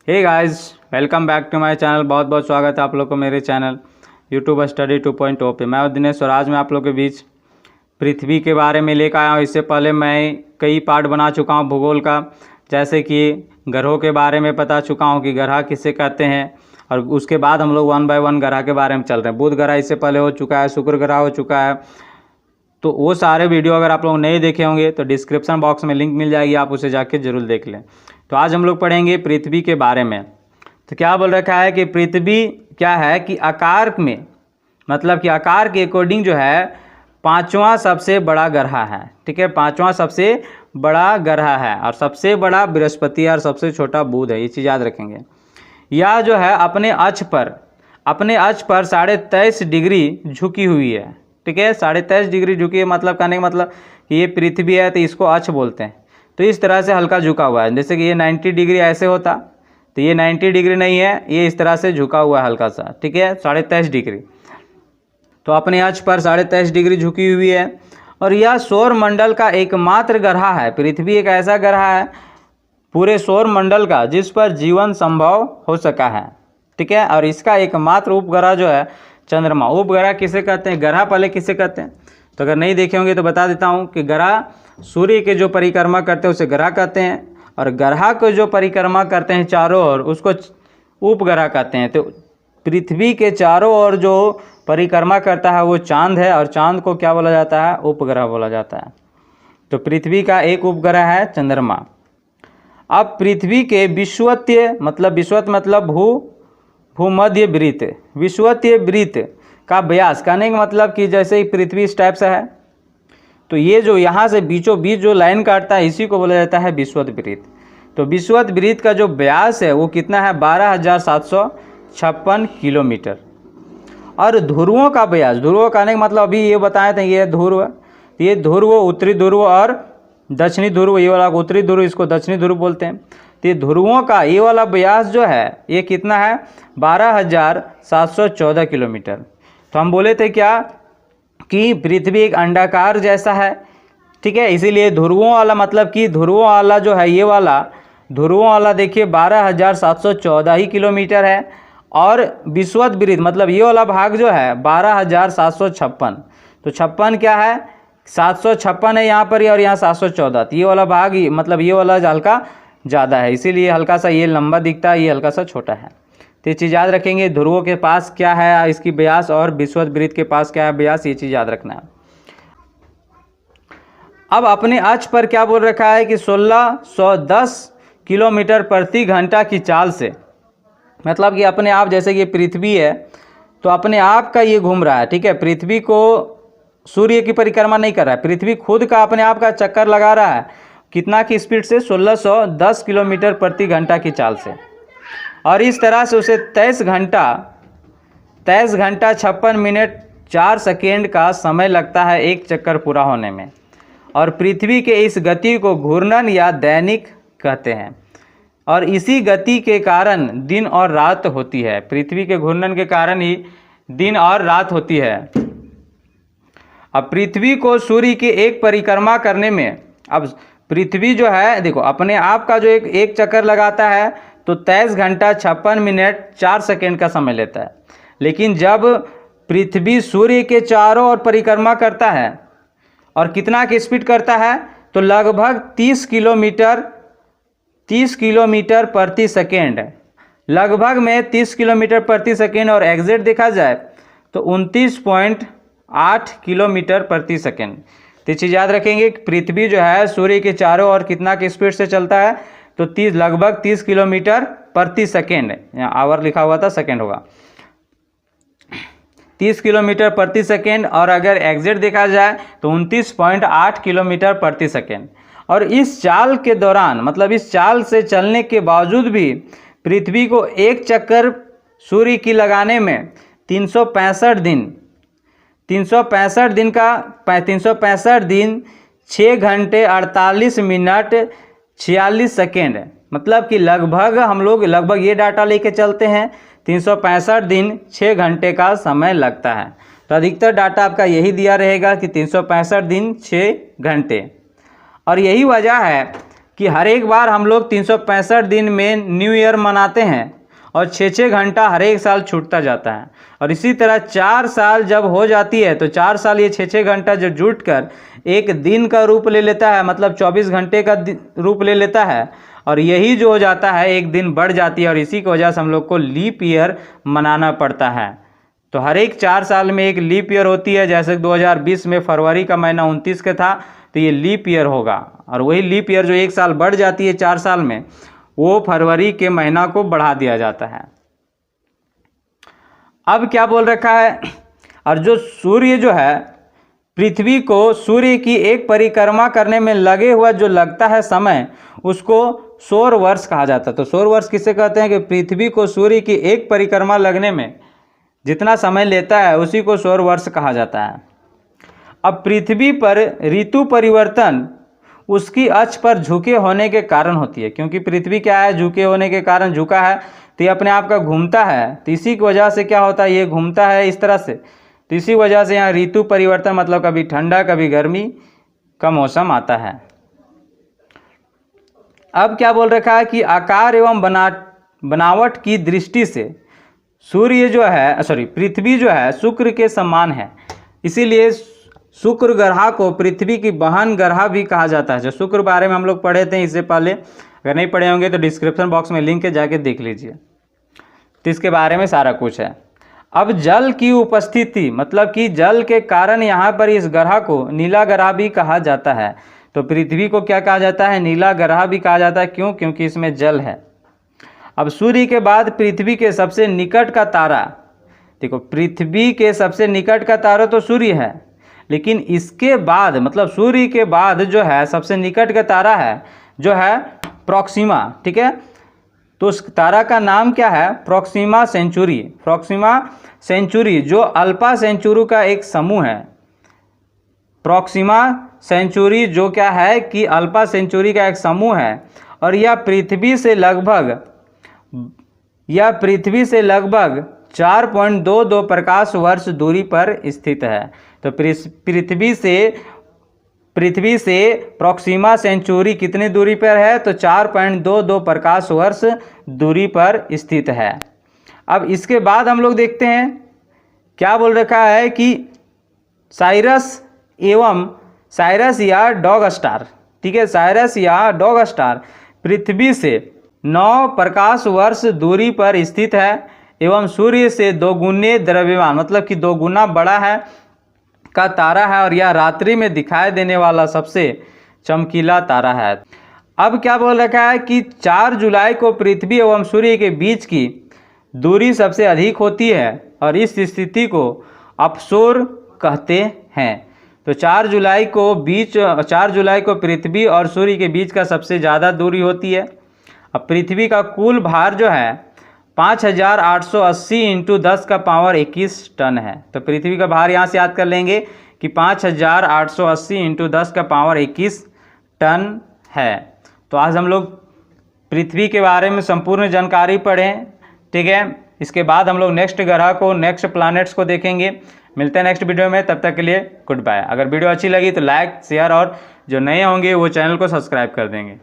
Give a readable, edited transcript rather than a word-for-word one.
Hey guys, welcome back to my channel. बहुत बहुत स्वागत है आप लोग को मेरे चैनल यूट्यूब स्टडी 2.0 पे। मैं दिनेश और आज मैं आप लोग के बीच पृथ्वी के बारे में लेकर आया हूँ। इससे पहले मैं कई पार्ट बना चुका हूँ भूगोल का, जैसे कि ग्रहों के बारे में बता चुका हूँ कि ग्रह किसे कहते हैं, और उसके बाद हम लोग 1 बाय 1 ग्रह के बारे में चल रहे हैं। बुध ग्रह इससे पहले हो चुका है, शुक्र ग्रह हो चुका है। तो वो सारे वीडियो अगर आप लोग नहीं देखे होंगे तो डिस्क्रिप्शन बॉक्स में लिंक मिल जाएगी, आप उसे जाके जरूर देख लें। तो आज हम लोग पढ़ेंगे पृथ्वी के बारे में। तो क्या बोल रखा है कि पृथ्वी क्या है कि आकार में, मतलब कि आकार के अकॉर्डिंग जो है 5वां सबसे बड़ा ग्रह है। ठीक है, 5वां सबसे बड़ा ग्रह है, और सबसे बड़ा बृहस्पति और सबसे छोटा बुध है। ये चीज़ याद रखेंगे। यह जो है अपने अक्ष पर 23.5 डिग्री झुकी हुई है। ठीक है, 23.5 डिग्री झुकी है, मतलब कहने का मतलब कि ये पृथ्वी है तो इसको अक्ष बोलते हैं। तो इस तरह से हल्का झुका हुआ है, जैसे कि ये 90 डिग्री ऐसे होता, तो ये 90 डिग्री नहीं है, ये इस तरह से झुका हुआ है हल्का सा। ठीक है, 23.5 डिग्री। तो अपने अक्ष पर 23.5 डिग्री झुकी हुई है, और यह सौर मंडल का एकमात्र ग्रह है। पृथ्वी एक ऐसा ग्रह है पूरे सौर मंडल का जिस पर जीवन संभव हो सका है। ठीक है, और इसका एकमात्र उपग्रह जो है चंद्रमा। उपग्रह किसे कहते हैं, ग्रह पहले किसे कहते हैं, तो अगर नहीं देखे होंगे तो बता देता हूँ कि ग्रह सूर्य के जो परिक्रमा करते हैं उसे ग्रह कहते हैं, और ग्रह को जो परिक्रमा करते हैं चारों ओर उसको उपग्रह कहते हैं। तो पृथ्वी के चारों ओर जो परिक्रमा करता है वो चांद है, और चांद को क्या बोला जाता है, उपग्रह बोला जाता है। तो पृथ्वी का एक उपग्रह है चंद्रमा। अब पृथ्वी के विषुवतीय मतलब भूमध्य वृत्त, विषुवतीय वृत्त का व्यास, कहने का मतलब कि जैसे ही पृथ्वी इस टाइप से है, तो ये जो यहाँ से बीचों बीच जो लाइन काटता है इसी को बोला जाता है विषुवत वृत्त। तो विषुवत वृत्त का जो व्यास है वो कितना है, 12,756 किलोमीटर। और ध्रुवों का व्यास, ध्रुव कहने का मतलब अभी ये बताए थे, ये ध्रुव, ये ध्रुव उत्तरी ध्रुव और दक्षिणी ध्रुव, ये वाला उत्तरी ध्रुव इसको दक्षिणी ध्रुव बोलते हैं। तो ये ध्रुवों का ये वाला व्यास जो है ये कितना है, 12,714 किलोमीटर। तो हम बोले थे क्या कि पृथ्वी एक अंडाकार जैसा है। ठीक है, इसीलिए ध्रुवों वाला मतलब कि ध्रुवों वाला जो है ये वाला ध्रुवों वाला देखिए 12,714 ही किलोमीटर है, और विषुवत वृत्त मतलब ये वाला भाग जो है 12,756। तो 56 क्या है, 756 है यहाँ पर, और यहाँ 714। तो ये वाला भाग मतलब ये वाला हल्का ज़्यादा है, इसीलिए हल्का सा ये लंबा दिखता है, ये हल्का सा छोटा है। तो ये चीज़ याद रखेंगे, ध्रुवों के पास क्या है इसकी व्यास, और विषुवत वृत्त के पास क्या है व्यास, ये चीज़ याद रखना है। अब अपने अक्ष पर क्या बोल रखा है कि 1610 किलोमीटर प्रति घंटा की चाल से, मतलब कि अपने आप, जैसे कि पृथ्वी है तो अपने आप का ये घूम रहा है। ठीक है, पृथ्वी को सूर्य की परिक्रमा नहीं कर रहा है, पृथ्वी खुद का अपने आप का चक्कर लगा रहा है। कितना की स्पीड से, 1610 किलोमीटर प्रति घंटा की चाल से। और इस तरह से उसे 23 घंटा 56 मिनट 4 सेकेंड का समय लगता है एक चक्कर पूरा होने में। और पृथ्वी के इस गति को घूर्णन या दैनिक कहते हैं, और इसी गति के कारण दिन और रात होती है। पृथ्वी के घूर्णन के कारण ही दिन और रात होती है। अब पृथ्वी को सूर्य की एक परिक्रमा करने में, अब पृथ्वी जो है देखो अपने आप का जो एक चक्कर लगाता है तो 23 घंटा 56 मिनट 4 सेकेंड का समय लेता है। लेकिन जब पृथ्वी सूर्य के चारों ओर परिक्रमा करता है, और कितना की स्पीड करता है, तो लगभग 30 किलोमीटर प्रति सेकेंड, लगभग में 30 किलोमीटर प्रति सेकेंड, और एग्जैक्ट देखा जाए तो 29.8 किलोमीटर प्रति सेकेंड। तो चीज़ याद रखेंगे कि पृथ्वी जो है सूर्य के चारों ओर कितना की स्पीड से चलता है, तो लगभग 30 किलोमीटर प्रति सेकेंड, यहाँ आवर लिखा हुआ था सेकेंड होगा, 30 किलोमीटर प्रति सेकेंड, और अगर एग्जैक्ट देखा जाए तो 29.8 किलोमीटर प्रति सेकेंड। और इस चाल के दौरान, मतलब इस चाल से चलने के बावजूद भी पृथ्वी को एक चक्कर सूर्य की लगाने में 365 दिन 6 घंटे 48 मिनट 46 सेकेंड, मतलब कि लगभग हम लोग ये डाटा लेके चलते हैं 365 दिन 6 घंटे का समय लगता है। तो अधिकतर डाटा आपका यही दिया रहेगा कि 365 दिन 6 घंटे। और यही वजह है कि हर एक बार हम लोग 365 दिन में न्यू ईयर मनाते हैं और 6-6 घंटा हर एक साल छूटता जाता है। और इसी तरह 4 साल जब हो जाती है तो 4 साल ये 6-6 घंटा जो जुट कर एक दिन का रूप ले लेता है, मतलब 24 घंटे का रूप ले लेता है। और यही जो हो जाता है एक दिन बढ़ जाती है और इसी की वजह से हम लोग को लीप ईयर मनाना पड़ता है। तो हर एक 4 साल में एक लीप ईयर होती है। जैसे 2020 में फरवरी का महीना 29 का था तो ये लीप ईयर होगा। और वही लीप ईयर जो एक साल बढ़ जाती है 4 साल में, वो फरवरी के महीना को बढ़ा दिया जाता है। अब क्या बोल रखा है, और जो सूर्य जो है पृथ्वी को सूर्य की एक परिक्रमा करने में लगे हुआ जो लगता है समय, उसको सौर वर्ष कहा जाता है। तो सौर वर्ष किसे कहते हैं कि पृथ्वी को सूर्य की एक परिक्रमा लगने में जितना समय लेता है उसी को सौर वर्ष कहा जाता है। अब पृथ्वी पर ऋतु परिवर्तन उसकी अक्ष पर झुके होने के कारण होती है, क्योंकि पृथ्वी क्या है, झुके होने के कारण झुका है तो ये अपने आप का घूमता है। तो इसी की वजह से क्या होता है, ये घूमता है इस तरह से, तो इसी वजह से यहाँ ऋतु परिवर्तन मतलब कभी ठंडा कभी गर्मी का मौसम आता है। अब क्या बोल रखा है कि आकार एवं बनावट की दृष्टि से सूर्य जो है पृथ्वी जो है शुक्र के समान है, इसीलिए शुक्र ग्रह को पृथ्वी की बहन ग्रह भी कहा जाता है। जो शुक्र बारे में हम लोग पढ़े थे इससे पहले, अगर नहीं पढ़े होंगे तो डिस्क्रिप्शन बॉक्स में लिंक है, जाके देख लीजिए, तो इसके बारे में सारा कुछ है। अब जल की उपस्थिति मतलब कि जल के कारण यहाँ पर इस ग्रह को नीला ग्रह भी कहा जाता है। तो पृथ्वी को क्या कहा जाता है, नीला ग्रह भी कहा जाता है। क्यों? क्योंकि इसमें जल है। अब सूर्य के बाद पृथ्वी के सबसे निकट का तारा, देखो पृथ्वी के सबसे निकट का तारा तो सूर्य है, लेकिन इसके बाद मतलब सूर्य के बाद जो है सबसे निकट का तारा है जो है प्रॉक्सिमा, ठीक है। तो उस तारा का नाम क्या है, प्रॉक्सिमा सेंचुरी। प्रॉक्सिमा सेंचुरी जो अल्फा सेंचुरी का एक समूह है। प्रॉक्सिमा सेंचुरी जो क्या है कि अल्फा सेंचुरी का एक समूह है और यह पृथ्वी से लगभग 4.22 प्रकाश वर्ष दूरी पर स्थित है। तो पृथ्वी से प्रॉक्सिमा सेंचुरी कितनी दूरी पर है, तो 4.22 प्रकाश वर्ष दूरी पर स्थित है। अब इसके बाद हम लोग देखते हैं क्या बोल रखा है कि साइरस या डॉग स्टार, ठीक है, साइरस या डॉग स्टार पृथ्वी से 9 प्रकाश वर्ष दूरी पर स्थित है एवं सूर्य से 2 गुने द्रव्यमान मतलब कि 2 गुना बड़ा है का तारा है और यह रात्रि में दिखाई देने वाला सबसे चमकीला तारा है। अब क्या बोल रखा है कि 4 जुलाई को पृथ्वी एवं सूर्य के बीच की दूरी सबसे अधिक होती है और इस स्थिति को अपसोर कहते हैं। तो 4 जुलाई को पृथ्वी और सूर्य के बीच का सबसे ज़्यादा दूरी होती है। अब पृथ्वी का कुल भार जो है 5880 × 10⁻21 टन है। तो पृथ्वी का भार यहाँ से याद कर लेंगे कि 5880 × 10⁻21 टन है। तो आज हम लोग पृथ्वी के बारे में संपूर्ण जानकारी पढ़ें, ठीक है। इसके बाद हम लोग नेक्स्ट ग्रह को, नेक्स्ट प्लैनेट्स को देखेंगे। मिलते हैं नेक्स्ट वीडियो में, तब तक के लिए गुड बाय। अगर वीडियो अच्छी लगी तो लाइक शेयर और जो नए होंगे वो चैनल को सब्सक्राइब कर देंगे।